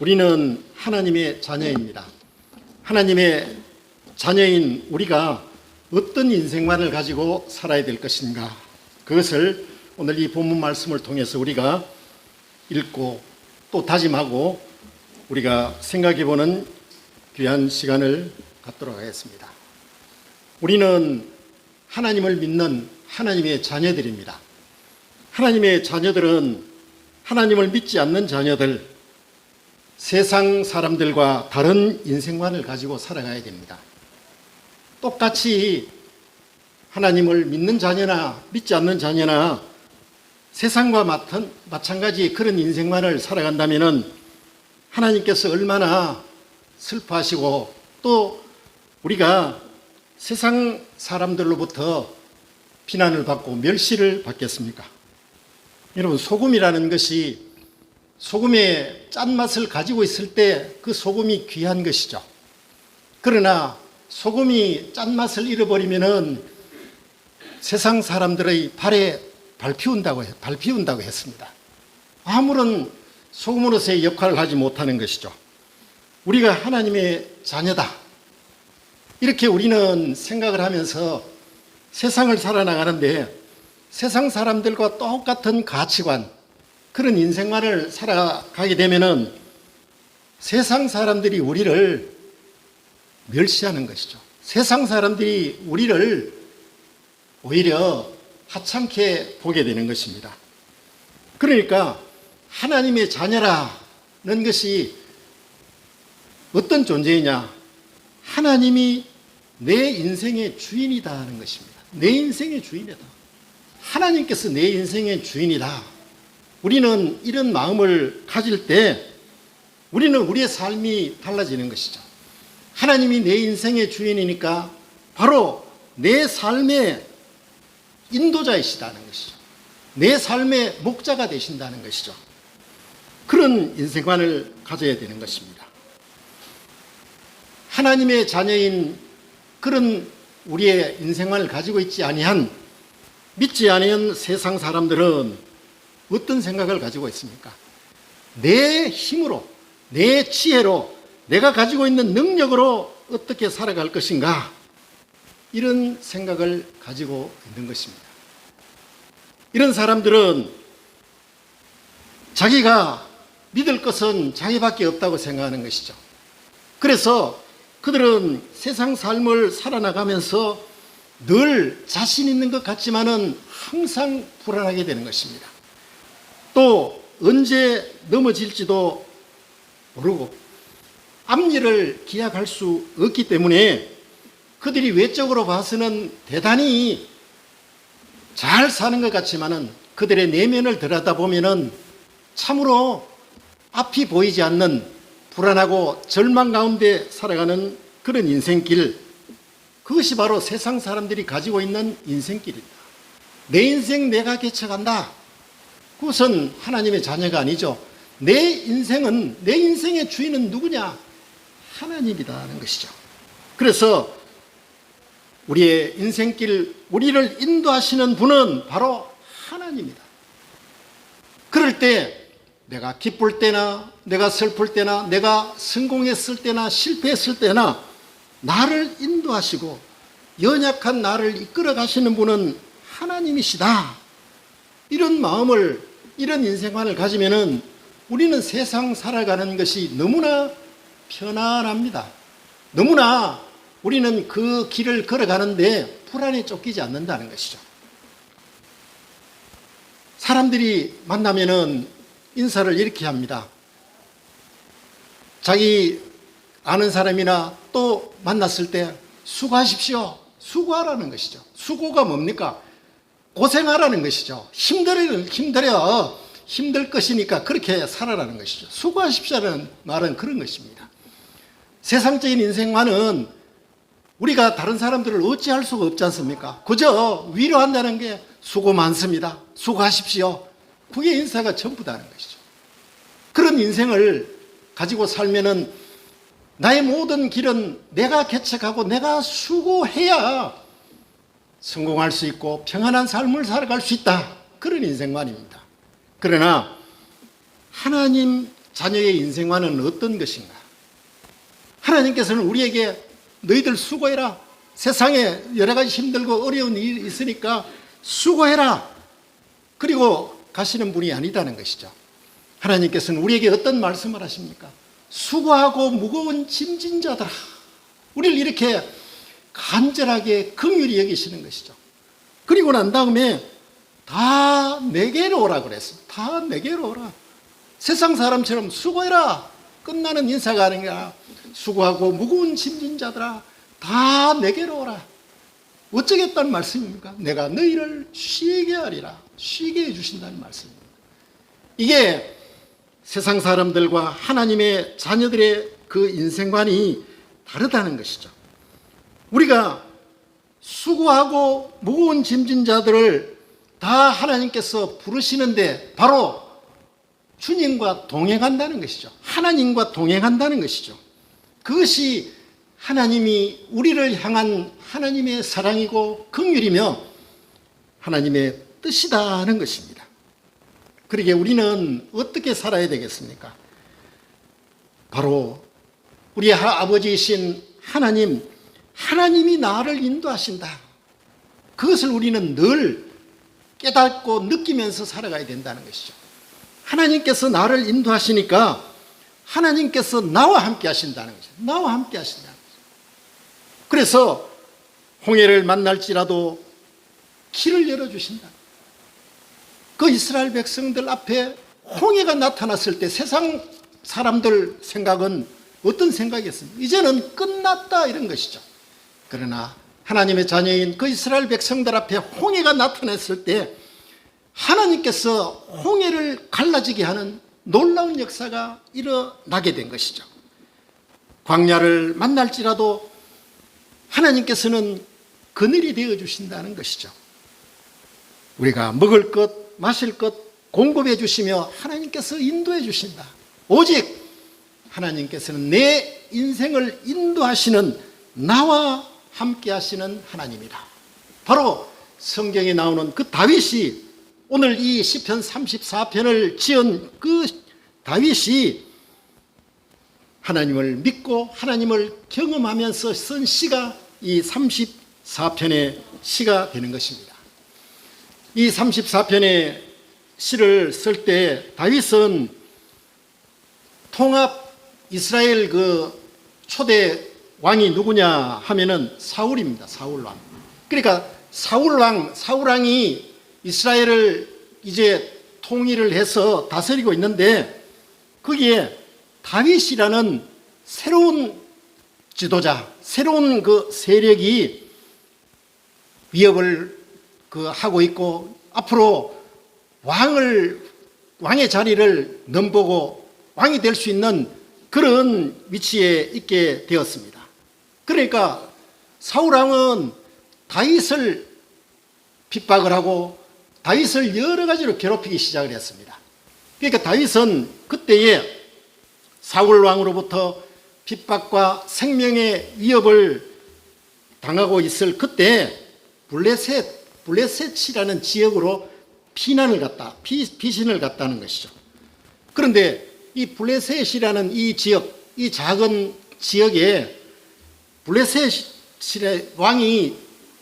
우리는 하나님의 자녀입니다. 하나님의 자녀인 우리가 어떤 인생관을 가지고 살아야 될 것인가, 그것을 오늘 이 본문 말씀을 통해서 우리가 읽고 또 다짐하고 우리가 생각해보는 귀한 시간을 갖도록 하겠습니다. 우리는 하나님을 믿는 하나님의 자녀들입니다. 하나님의 자녀들은 하나님을 믿지 않는 자녀들, 세상 사람들과 다른 인생관을 가지고 살아가야 됩니다. 똑같이 하나님을 믿는 자녀나 믿지 않는 자녀나 세상과 마찬가지 그런 인생관을 살아간다면 하나님께서 얼마나 슬퍼하시고 또 우리가 세상 사람들로부터 비난을 받고 멸시를 받겠습니까? 여러분, 소금이라는 것이 소금의 짠맛을 가지고 있을 때 그 소금이 귀한 것이죠. 그러나 소금이 짠맛을 잃어버리면은 세상 사람들의 발에 발 피운다고 했습니다. 아무런 소금으로서의 역할을 하지 못하는 것이죠. 우리가 하나님의 자녀다, 이렇게 우리는 생각을 하면서 세상을 살아나가는데 세상 사람들과 똑같은 가치관, 그런 인생관을 살아가게 되면은 세상 사람들이 우리를 멸시하는 것이죠. 세상 사람들이 우리를 오히려 하찮게 보게 되는 것입니다. 그러니까 하나님의 자녀라는 것이 어떤 존재이냐? 하나님이 내 인생의 주인이다 하는 것입니다. 내 인생의 주인이다. 하나님께서 내 인생의 주인이다. 우리는 이런 마음을 가질 때 우리는 우리의 삶이 달라지는 것이죠. 하나님이 내 인생의 주인이니까 바로 내 삶의 인도자이시다는 것이죠. 내 삶의 목자가 되신다는 것이죠. 그런 인생관을 가져야 되는 것입니다. 하나님의 자녀인 그런 우리의 인생관을 가지고 있지 아니한, 믿지 아니한 세상 사람들은 어떤 생각을 가지고 있습니까? 내 힘으로, 내 지혜로, 내가 가지고 있는 능력으로 어떻게 살아갈 것인가, 이런 생각을 가지고 있는 것입니다. 이런 사람들은 자기가 믿을 것은 자기밖에 없다고 생각하는 것이죠. 그래서 그들은 세상 삶을 살아나가면서 늘 자신 있는 것 같지만은 항상 불안하게 되는 것입니다. 또 언제 넘어질지도 모르고 앞일을 기약할 수 없기 때문에 그들이 외적으로 봐서는 대단히 잘 사는 것 같지만은 그들의 내면을 들여다보면은 참으로 앞이 보이지 않는 불안하고 절망 가운데 살아가는 그런 인생길, 그것이 바로 세상 사람들이 가지고 있는 인생길입니다. 내 인생 내가 개척한다. 그것은 하나님의 자녀가 아니죠. 내 인생의 주인은 누구냐? 하나님이라는 것이죠. 그래서 우리의 인생길, 우리를 인도하시는 분은 바로 하나님이다. 그럴 때 내가 기쁠 때나 내가 슬플 때나 내가 성공했을 때나 실패했을 때나 나를 인도하시고 연약한 나를 이끌어 가시는 분은 하나님이시다. 이런 마음을, 이런 인생관을 가지면은 우리는 세상 살아가는 것이 너무나 편안합니다. 너무나 우리는 그 길을 걸어가는데 불안에 쫓기지 않는다는 것이죠. 사람들이 만나면은 인사를 이렇게 합니다. 자기 아는 사람이나 또 만났을 때 수고하십시오. 수고하라는 것이죠. 수고가 뭡니까? 고생하라는 것이죠. 힘들어. 힘들 것이니까 그렇게 살아라는 것이죠. 수고하십시오라는 말은 그런 것입니다. 세상적인 인생만은 우리가 다른 사람들을 어찌할 수가 없지 않습니까? 그저 위로한다는 게 수고 많습니다. 수고하십시오. 그게 인사가 전부다는 것이죠. 그런 인생을 가지고 살면은 나의 모든 길은 내가 개척하고 내가 수고해야 성공할 수 있고 평안한 삶을 살아갈 수 있다. 그런 인생관입니다. 그러나 하나님 자녀의 인생관은 어떤 것인가? 하나님께서는 우리에게 너희들 수고해라. 세상에 여러 가지 힘들고 어려운 일이 있으니까 수고해라. 그리고 가시는 분이 아니다는 것이죠. 하나님께서는 우리에게 어떤 말씀을 하십니까? 수고하고 무거운 짐진 자들아. 우리를 이렇게 간절하게 긍휼히 여기시는 것이죠. 그리고 난 다음에 다 내게로 오라 그랬어. 다 내게로 오라. 세상 사람처럼 수고해라. 끝나는 인사가 아니라 수고하고 무거운 짐진 자들아 다 내게로 오라. 어쩌겠다는 말씀입니까? 내가 너희를 쉬게 하리라. 쉬게 해주신다는 말씀입니다. 이게 세상 사람들과 하나님의 자녀들의 그 인생관이 다르다는 것이죠. 우리가 수고하고 무거운 짐진 자들을 다 하나님께서 부르시는데 바로 주님과 동행한다는 것이죠. 하나님과 동행한다는 것이죠. 그것이 하나님이 우리를 향한 하나님의 사랑이고 긍휼이며 하나님의 뜻이다는 것입니다. 그러게 우리는 어떻게 살아야 되겠습니까? 바로 우리 아버지이신 하나님이 나를 인도하신다. 그것을 우리는 늘 깨닫고 느끼면서 살아가야 된다는 것이죠. 하나님께서 나를 인도하시니까 하나님께서 나와 함께 하신다는 거죠. 나와 함께 하신다는 거죠. 그래서 홍해를 만날지라도 길을 열어주신다. 그 이스라엘 백성들 앞에 홍해가 나타났을 때 세상 사람들 생각은 어떤 생각이었습니까? 이제는 끝났다 이런 것이죠. 그러나 하나님의 자녀인 그 이스라엘 백성들 앞에 홍해가 나타났을 때 하나님께서 홍해를 갈라지게 하는 놀라운 역사가 일어나게 된 것이죠. 광야를 만날지라도 하나님께서는 그늘이 되어주신다는 것이죠. 우리가 먹을 것, 마실 것 공급해 주시며 하나님께서 인도해 주신다. 오직 하나님께서는 내 인생을 인도하시는 나와 함께 하시는 하나님이다. 바로 성경에 나오는 그 다윗이 오늘 이 시편 34편을 지은 그 다윗이 하나님을 믿고 하나님을 경험하면서 쓴 시가 이 34편의 시가 되는 것입니다. 이 34편의 시를 쓸 때 다윗은 통합 이스라엘 그 초대 왕이 누구냐 하면은 사울입니다. 사울왕. 그러니까 사울왕이 이스라엘을 이제 통일을 해서 다스리고 있는데 거기에 다윗이라는 새로운 지도자, 새로운 그 세력이 위협을 하고 있고 앞으로 왕의 자리를 넘보고 왕이 될 수 있는 그런 위치에 있게 되었습니다. 그러니까 사울왕은 다윗을 핍박을 하고 다윗을 여러 가지로 괴롭히기 시작을 했습니다. 그러니까 다윗은 그때에 사울왕으로부터 핍박과 생명의 위협을 당하고 있을 그때 블레셋이라는 지역으로 피신을 갔다는 것이죠. 그런데 이 블레셋이라는 이 지역, 이 작은 지역에 블레셋의 왕이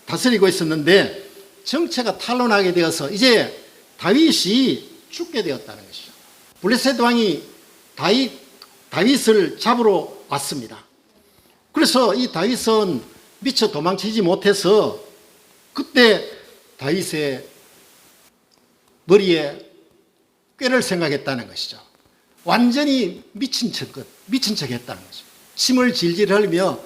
다스리고 있었는데 정체가 탄로나게 되어서 이제 다윗이 죽게 되었다는 것이죠. 블레셋 왕이 다윗을 잡으러 왔습니다. 그래서 이 다윗은 미처 도망치지 못해서 그때 다윗의 머리에 꾀를 생각했다는 것이죠. 완전히 미친 척 했다는 거죠. 침을 질질 흘리며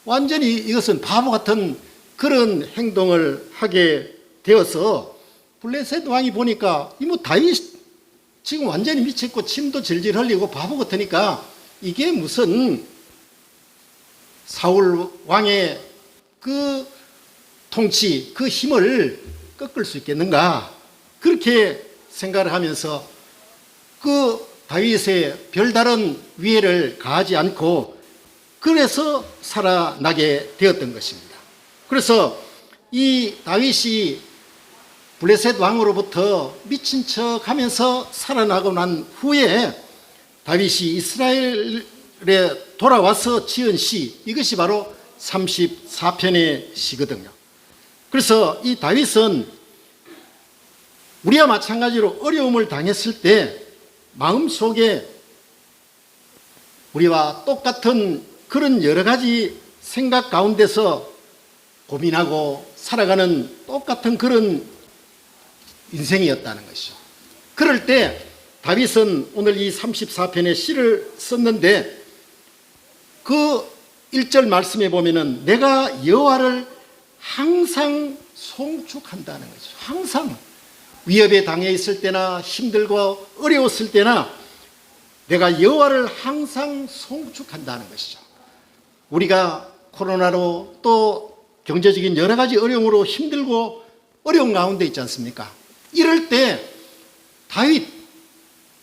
완전히 이것은 바보 같은 그런 행동을 하게 되어서 블레셋 왕이 보니까 이 뭐 다윗 지금 완전히 미쳤고 침도 질질 흘리고 바보 같으니까 이게 무슨 사울 왕의 그 통치, 그 힘을 꺾을 수 있겠는가 그렇게 생각을 하면서 그 다윗의 별다른 위해를 가하지 않고 그래서 살아나게 되었던 것입니다. 그래서 이 다윗이 블레셋 왕으로부터 미친 척 하면서 살아나고 난 후에 다윗이 이스라엘에 돌아와서 지은 시, 이것이 바로 34편의 시거든요. 그래서 이 다윗은 우리와 마찬가지로 어려움을 당했을 때 마음속에 우리와 똑같은 그런 여러 가지 생각 가운데서 고민하고 살아가는 똑같은 그런 인생이었다는 것이죠. 그럴 때 다윗은 오늘 이 34편의 시를 썼는데 그 1절 말씀에 보면은 내가 여호와를 항상 송축한다는 거죠. 항상 위협에 당해 있을 때나 힘들고 어려웠을 때나 내가 여호와를 항상 송축한다는 것이죠. 우리가 코로나로 또 경제적인 여러 가지 어려움으로 힘들고 어려운 가운데 있지 않습니까? 이럴 때 다윗,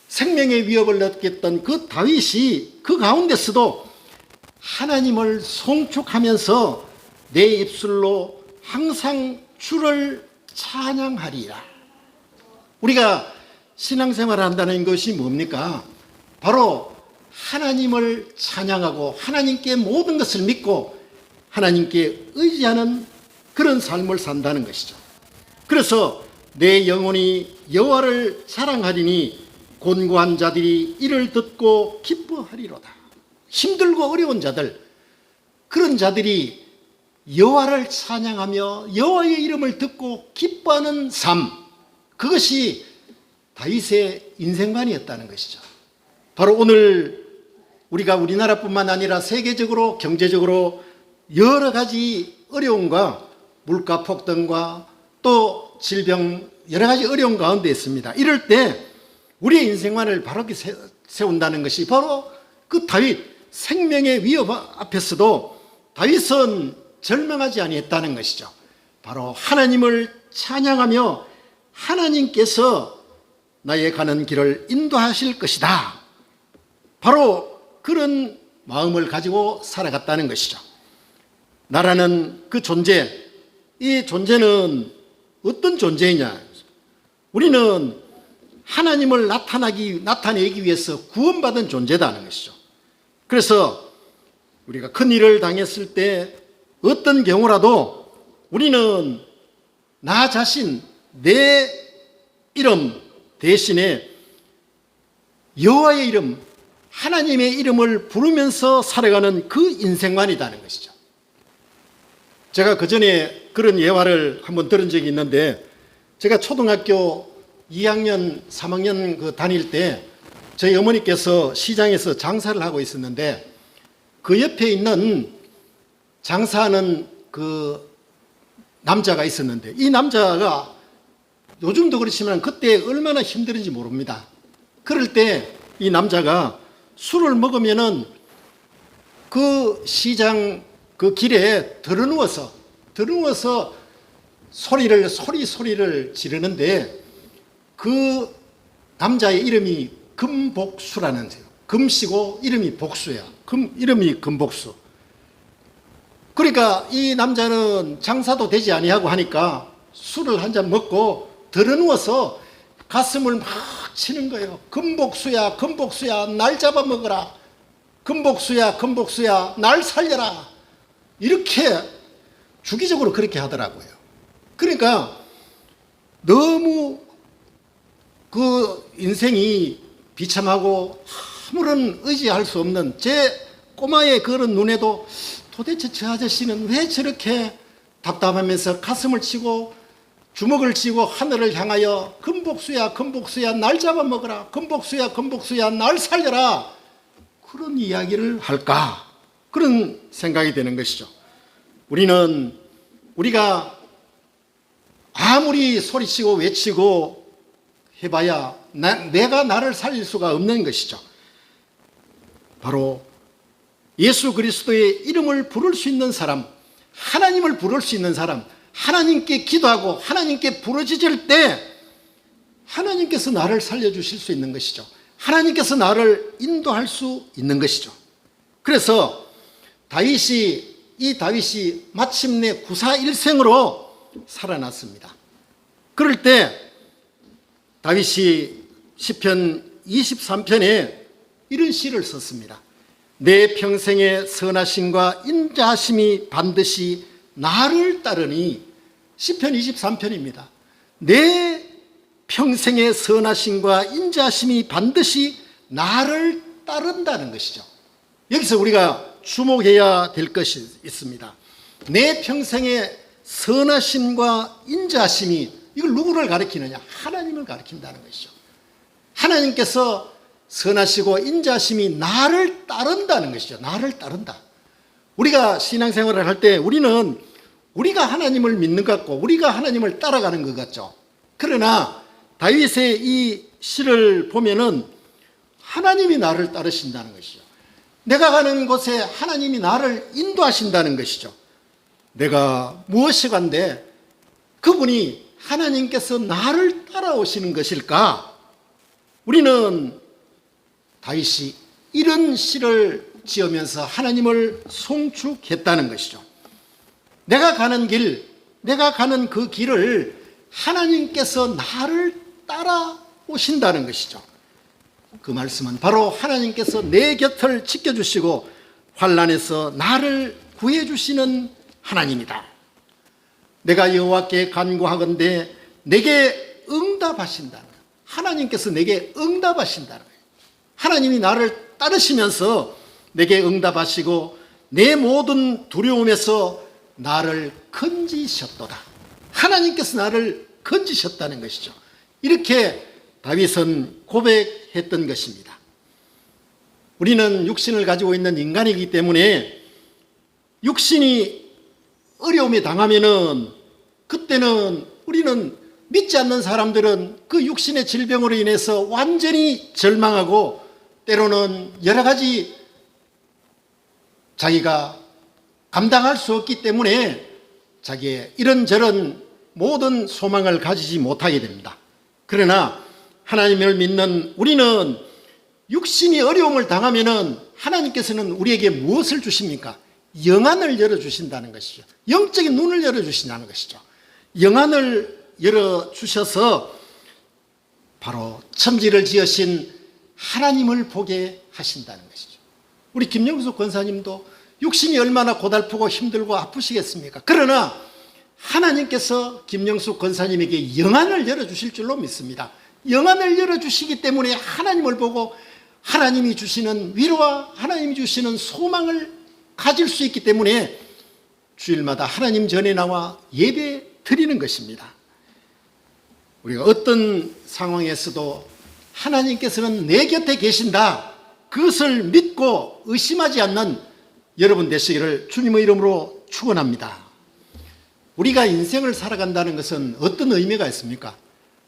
생명의 위협을 느꼈던 그 다윗이 그 가운데서도 하나님을 송축하면서 내 입술로 항상 주를 찬양하리라. 우리가 신앙생활을 한다는 것이 뭡니까? 바로 하나님을 찬양하고 하나님께 모든 것을 믿고 하나님께 의지하는 그런 삶을 산다는 것이죠. 그래서 내 영혼이 여호와를 자랑하리니 곤고한 자들이 이를 듣고 기뻐하리로다. 힘들고 어려운 자들, 그런 자들이 여호와를 찬양하며 여호와의 이름을 듣고 기뻐하는 삶, 그것이 다윗의 인생관이었다는 것이죠. 바로 오늘 우리가 우리나라뿐만 아니라 세계적으로 경제적으로 여러 가지 어려움과 물가 폭등과 또 질병 여러 가지 어려운 가운데 있습니다. 이럴 때 우리의 인생관을 바로 세운다는 것이 바로 그 다윗, 생명의 위협 앞에서도 다윗은 절망하지 아니했다는 것이죠. 바로 하나님을 찬양하며 하나님께서 나의 가는 길을 인도하실 것이다. 바로 그런 마음을 가지고 살아갔다는 것이죠. 나라는 그 존재, 이 존재는 어떤 존재이냐? 우리는 하나님을 나타내기 위해서 구원받은 존재다는 것이죠. 그래서 우리가 큰 일을 당했을 때 어떤 경우라도 우리는 나 자신, 내 이름 대신에 여호와의 이름, 하나님의 이름을 부르면서 살아가는 그 인생관이라는 것이죠. 제가 그전에 그런 예화를 한번 들은 적이 있는데, 제가 초등학교 2학년, 3학년 다닐 때 저희 어머니께서 시장에서 장사를 하고 있었는데 그 옆에 있는 장사하는 그 남자가 있었는데, 이 남자가 요즘도 그렇지만 그때 얼마나 힘들은지 모릅니다. 그럴 때 이 남자가 술을 먹으면은 그 시장 그 길에 드러누워서 소리를 지르는데, 그 남자의 이름이 금복수라는 거예요. 금씨고 이름이 복수야. 이름이 금복수. 그러니까 이 남자는 장사도 되지 아니하고 하니까 술을 한 잔 먹고 드러누워서 가슴을 막 치는 거예요. 금복수야, 금복수야, 날 잡아먹어라. 금복수야, 금복수야, 날 살려라. 이렇게 주기적으로 그렇게 하더라고요. 그러니까 너무 그 인생이 비참하고 아무런 의지할 수 없는 제 꼬마의 그런 눈에도 도대체 저 아저씨는 왜 저렇게 답답하면서 가슴을 치고 주먹을 쥐고 하늘을 향하여 금복수야, 금복수야, 날 잡아먹어라. 금복수야, 금복수야, 날 살려라. 그런 이야기를 할까? 그런 생각이 되는 것이죠. 우리가 아무리 소리치고 외치고 해봐야 내가 나를 살릴 수가 없는 것이죠. 바로 예수 그리스도의 이름을 부를 수 있는 사람, 하나님을 부를 수 있는 사람, 하나님께 기도하고 하나님께 부르짖을 때 하나님께서 나를 살려주실 수 있는 것이죠. 하나님께서 나를 인도할 수 있는 것이죠. 그래서 이 다윗이 마침내 구사일생으로 살아났습니다. 그럴 때 다윗이 시편 23편에 이런 시를 썼습니다. 내 평생의 선하심과 인자하심이 반드시 나를 따르니, 시편 23편입니다. 내 평생의 선하심과 인자하심이 반드시 나를 따른다는 것이죠. 여기서 우리가 주목해야 될 것이 있습니다. 내 평생의 선하심과 인자하심이, 이걸 누구를 가리키느냐? 하나님을 가리킨다는 것이죠. 하나님께서 선하시고 인자하심이 나를 따른다는 것이죠. 나를 따른다. 우리가 신앙생활을 할 때 우리는 우리가 하나님을 믿는 것 같고 우리가 하나님을 따라가는 것 같죠. 그러나 다윗의 이 시를 보면은 하나님이 나를 따르신다는 것이죠. 내가 가는 곳에 하나님이 나를 인도하신다는 것이죠. 내가 무엇이 간데 그분이 하나님께서 나를 따라오시는 것일까? 우리는 다윗이 이런 시를 지으면서 하나님을 송축했다는 것이죠. 내가 가는 길, 내가 가는 그 길을 하나님께서 나를 따라오신다는 것이죠. 그 말씀은 바로 하나님께서 내 곁을 지켜주시고 환난에서 나를 구해주시는 하나님이다. 내가 여호와께 간구하건대 내게 응답하신다는 거예요. 하나님께서 내게 응답하신다는 거예요. 하나님이 나를 따르시면서 내게 응답하시고 내 모든 두려움에서 나를 건지셨도다. 하나님께서 나를 건지셨다는 것이죠. 이렇게 다윗은 고백했던 것입니다. 우리는 육신을 가지고 있는 인간이기 때문에 육신이 어려움에 당하면은 그때는 우리는 믿지 않는 사람들은 그 육신의 질병으로 인해서 완전히 절망하고 때로는 여러 가지 자기가 감당할 수 없기 때문에 자기의 이런저런 모든 소망을 가지지 못하게 됩니다. 그러나 하나님을 믿는 우리는 육신이 어려움을 당하면은 하나님께서는 우리에게 무엇을 주십니까? 영안을 열어주신다는 것이죠. 영적인 눈을 열어주신다는 것이죠. 영안을 열어주셔서 바로 천지를 지으신 하나님을 보게 하신다는 것이죠. 우리 김영숙 권사님도 육신이 얼마나 고달프고 힘들고 아프시겠습니까? 그러나 하나님께서 김영숙 권사님에게 영안을 열어주실 줄로 믿습니다. 영안을 열어주시기 때문에 하나님을 보고 하나님이 주시는 위로와 하나님이 주시는 소망을 가질 수 있기 때문에 주일마다 하나님 전에 나와 예배 드리는 것입니다. 우리가 어떤 상황에서도 하나님께서는 내 곁에 계신다, 그것을 믿고 의심하지 않는 여러분 되시기를 주님의 이름으로 축원합니다. 우리가 인생을 살아간다는 것은 어떤 의미가 있습니까?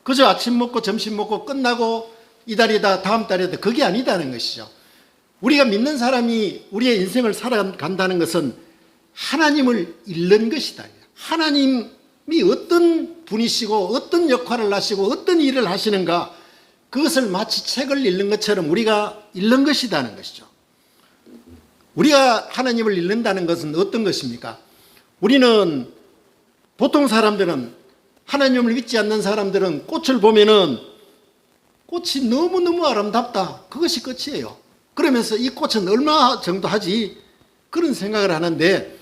그저 아침 먹고 점심 먹고 끝나고 이달이다 다음 달이다, 그게 아니다는 것이죠. 우리가 믿는 사람이 우리의 인생을 살아간다는 것은 하나님을 잃는 것이다. 하나님이 어떤 분이시고 어떤 역할을 하시고 어떤 일을 하시는가, 그것을 마치 책을 읽는 것처럼 우리가 읽는 것이라는 것이죠. 우리가 하나님을 잃는다는 것은 어떤 것입니까? 우리는 보통 사람들은, 하나님을 믿지 않는 사람들은 꽃을 보면은 꽃이 너무너무 아름답다, 그것이 끝이에요. 그러면서 이 꽃은 얼마 정도 하지, 그런 생각을 하는데,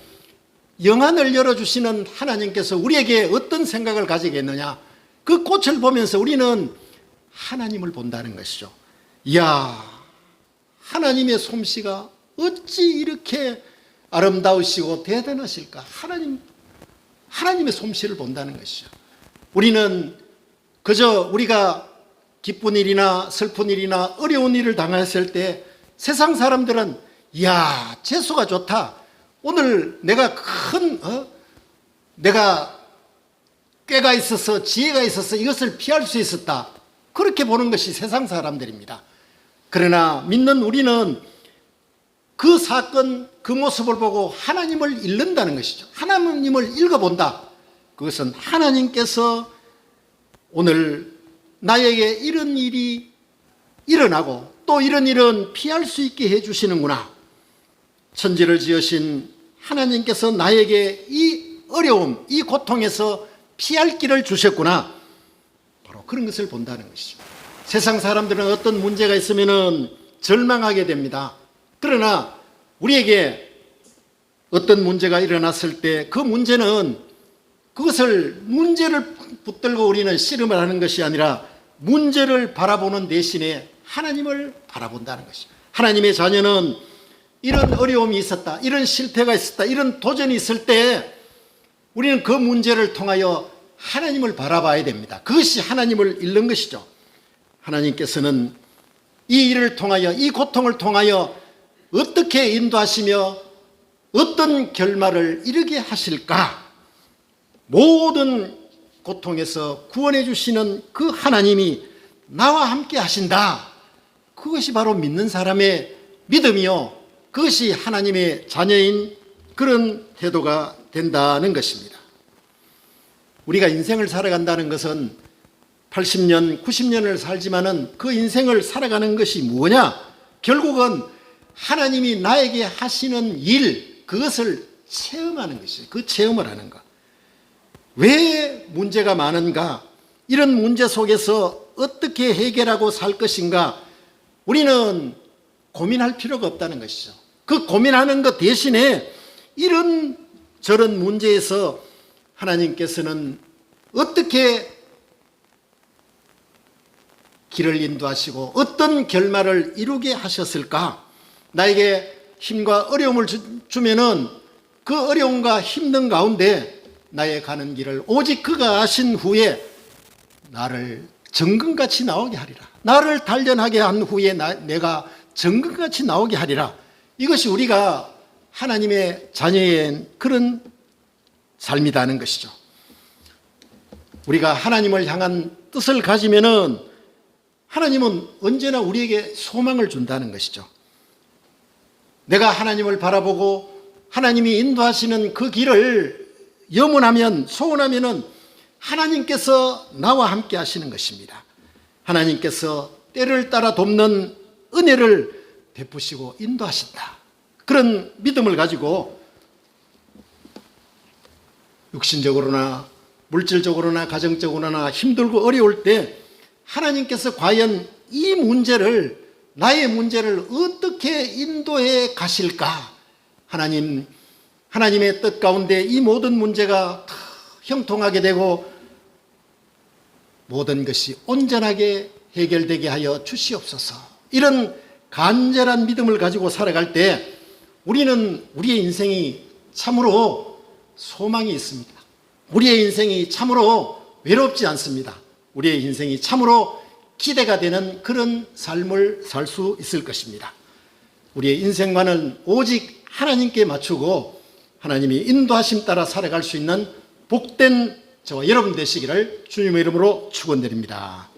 영안을 열어주시는 하나님께서 우리에게 어떤 생각을 가지게 했느냐, 그 꽃을 보면서 우리는 하나님을 본다는 것이죠. 이야, 하나님의 솜씨가 어찌 이렇게 아름다우시고 대단하실까. 하나님의 솜씨를 본다는 것이죠. 우리는 그저 우리가 기쁜 일이나 슬픈 일이나 어려운 일을 당했을 때 세상 사람들은 이야, 재수가 좋다, 오늘 내가 내가 꾀가 있어서 지혜가 있어서 이것을 피할 수 있었다, 그렇게 보는 것이 세상 사람들입니다. 그러나 믿는 우리는 그 사건, 그 모습을 보고 하나님을 읽는다는 것이죠. 하나님을 읽어본다. 그것은 하나님께서 오늘 나에게 이런 일이 일어나고 또 이런 일은 피할 수 있게 해주시는구나. 천지를 지으신 하나님께서 나에게 이 어려움, 이 고통에서 피할 길을 주셨구나. 바로 그런 것을 본다는 것이죠. 세상 사람들은 어떤 문제가 있으면은 절망하게 됩니다. 그러나 우리에게 어떤 문제가 일어났을 때 그 문제는 그것을 문제를 붙들고 우리는 씨름을 하는 것이 아니라 문제를 바라보는 대신에 하나님을 바라본다는 것이죠. 하나님의 자녀는 이런 어려움이 있었다, 이런 실패가 있었다, 이런 도전이 있을 때 우리는 그 문제를 통하여 하나님을 바라봐야 됩니다. 그것이 하나님을 잃는 것이죠. 하나님께서는 이 일을 통하여, 이 고통을 통하여 어떻게 인도하시며 어떤 결말을 이루게 하실까? 모든 고통에서 구원해 주시는 그 하나님이 나와 함께 하신다. 그것이 바로 믿는 사람의 믿음이요, 그것이 하나님의 자녀인 그런 태도가 된다는 것입니다. 우리가 인생을 살아간다는 것은 80년, 90년을 살지만은 그 인생을 살아가는 것이 뭐냐? 결국은 하나님이 나에게 하시는 일, 그것을 체험하는 것이에요. 그 체험을 하는 것. 왜 문제가 많은가? 이런 문제 속에서 어떻게 해결하고 살 것인가? 우리는 고민할 필요가 없다는 것이죠. 그 고민하는 것 대신에 이런 저런 문제에서 하나님께서는 어떻게 길을 인도하시고 어떤 결말을 이루게 하셨을까? 나에게 힘과 어려움을 주면은 그 어려움과 힘든 가운데 나의 가는 길을 오직 그가 아신 후에 나를 정금같이 나오게 하리라. 나를 단련하게 한 후에 내가 정금같이 나오게 하리라. 이것이 우리가 하나님의 자녀의 그런 삶이라는 것이죠. 우리가 하나님을 향한 뜻을 가지면은 하나님은 언제나 우리에게 소망을 준다는 것이죠. 내가 하나님을 바라보고 하나님이 인도하시는 그 길을 염원하면, 소원하면은 하나님께서 나와 함께 하시는 것입니다. 하나님께서 때를 따라 돕는 은혜를 베푸시고 인도하신다. 그런 믿음을 가지고 육신적으로나 물질적으로나 가정적으로나 힘들고 어려울 때 하나님께서 과연 이 문제를, 나의 문제를 어떻게 인도해 가실까? 하나님의 뜻 가운데 이 모든 문제가 다 형통하게 되고 모든 것이 온전하게 해결되게 하여 주시옵소서. 이런 간절한 믿음을 가지고 살아갈 때 우리는 우리의 인생이 참으로 소망이 있습니다. 우리의 인생이 참으로 외롭지 않습니다. 우리의 인생이 참으로 기대가 되는 그런 삶을 살 수 있을 것입니다. 우리의 인생관은 오직 하나님께 맞추고 하나님이 인도하심 따라 살아갈 수 있는 복된 저와 여러분 되시기를 주님의 이름으로 축원드립니다.